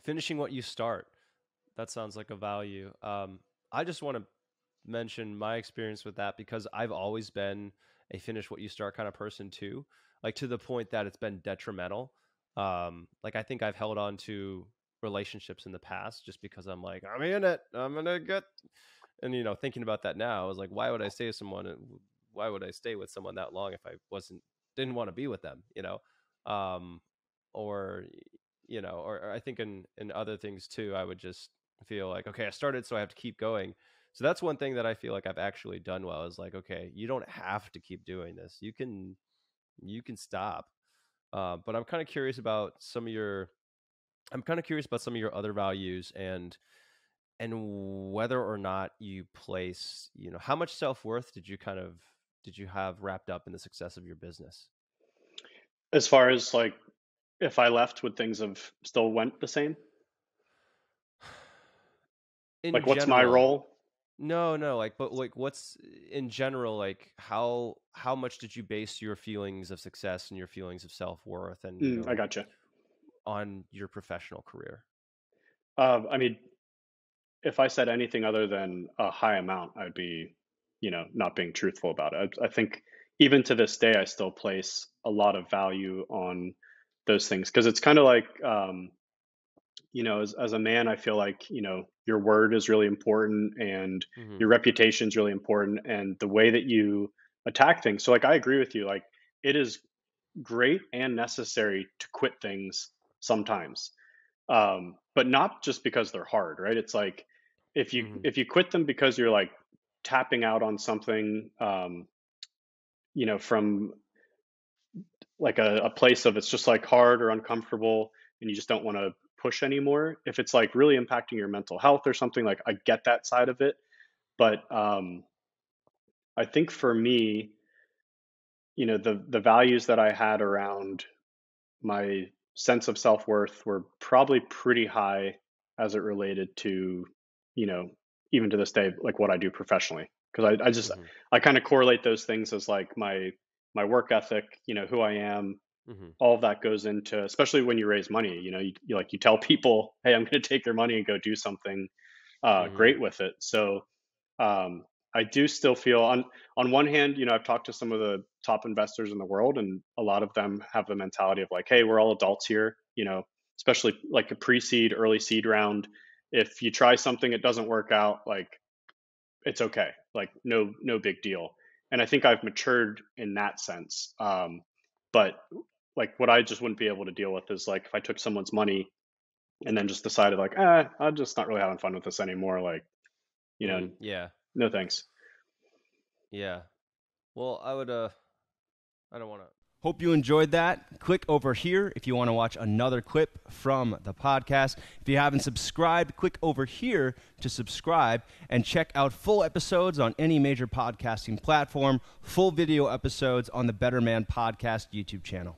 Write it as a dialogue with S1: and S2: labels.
S1: finishing what you start. That sounds like a value. I just want to mention my experience with that because I've always been a finish what you start kind of person too, like to the point that it's been detrimental. Like I think I've held on to relationships in the past just because I'm like, I'm in it, I'm gonna get, and thinking about that now, I was like, why would I stay with someone? Why would I stay with someone that long if I didn't want to be with them? Or or I think in other things too, I would just feel like, okay, I started, so I have to keep going. So that's one thing that I feel like I've actually done well is like, okay, you don't have to keep doing this. You can stop. But I'm kind of curious about some of your other values and whether or not you place, how much self-worth did you have wrapped up in the success of your business?
S2: As far as like, if I left, would things have still went the same?
S1: In
S2: Like, what's my
S1: general,
S2: role?
S1: no, but like, what's in general, like how much did you base your feelings of success and your feelings of self-worth and,
S2: I gotcha.
S1: on your professional career?
S2: I mean, if I said anything other than a high amount, I'd be, not being truthful about it. I think even to this day, I still place a lot of value on those things because it's kind of like, as a man, I feel like, your word is really important and
S1: Hmm.
S2: your reputation is really important and the way that you attack things. So, like, I agree with you. Like, it is great and necessary to quit things sometimes, but not just because they're hard, right? It's like
S1: Hmm.
S2: if you quit them because you're like tapping out on something, from like a place of it's just like hard or uncomfortable, and you just don't want to push anymore. If it's like really impacting your mental health or something, like I get that side of it, but I think for me, the values that I had around my sense of self-worth were probably pretty high as it related to, you know, even to this day, like what I do professionally. Because
S1: Hmm.
S2: I kind of correlate those things as like my work ethic, who I am,
S1: Hmm.
S2: all of that goes into, especially when you raise money, you tell people, hey, I'm going to take their money and go do something
S1: Hmm.
S2: great with it. So um, I do still feel on one hand, I've talked to some of the top investors in the world, and a lot of them have the mentality of like, hey, we're all adults here, especially like a pre-seed, early seed round. If you try something, it doesn't work out, like it's okay, like no big deal. And I think I've matured in that sense. But like what I just wouldn't be able to deal with is like if I took someone's money and then just decided like, I'm just not really having fun with this anymore. Like, you know,
S1: Yeah.
S2: no thanks.
S1: Yeah. Well, I don't want to.
S3: Hope you enjoyed that. Click over here if you want to watch another clip from the podcast. If you haven't subscribed, click over here to subscribe and check out full episodes on any major podcasting platform, full video episodes on the Better Man Podcast YouTube channel.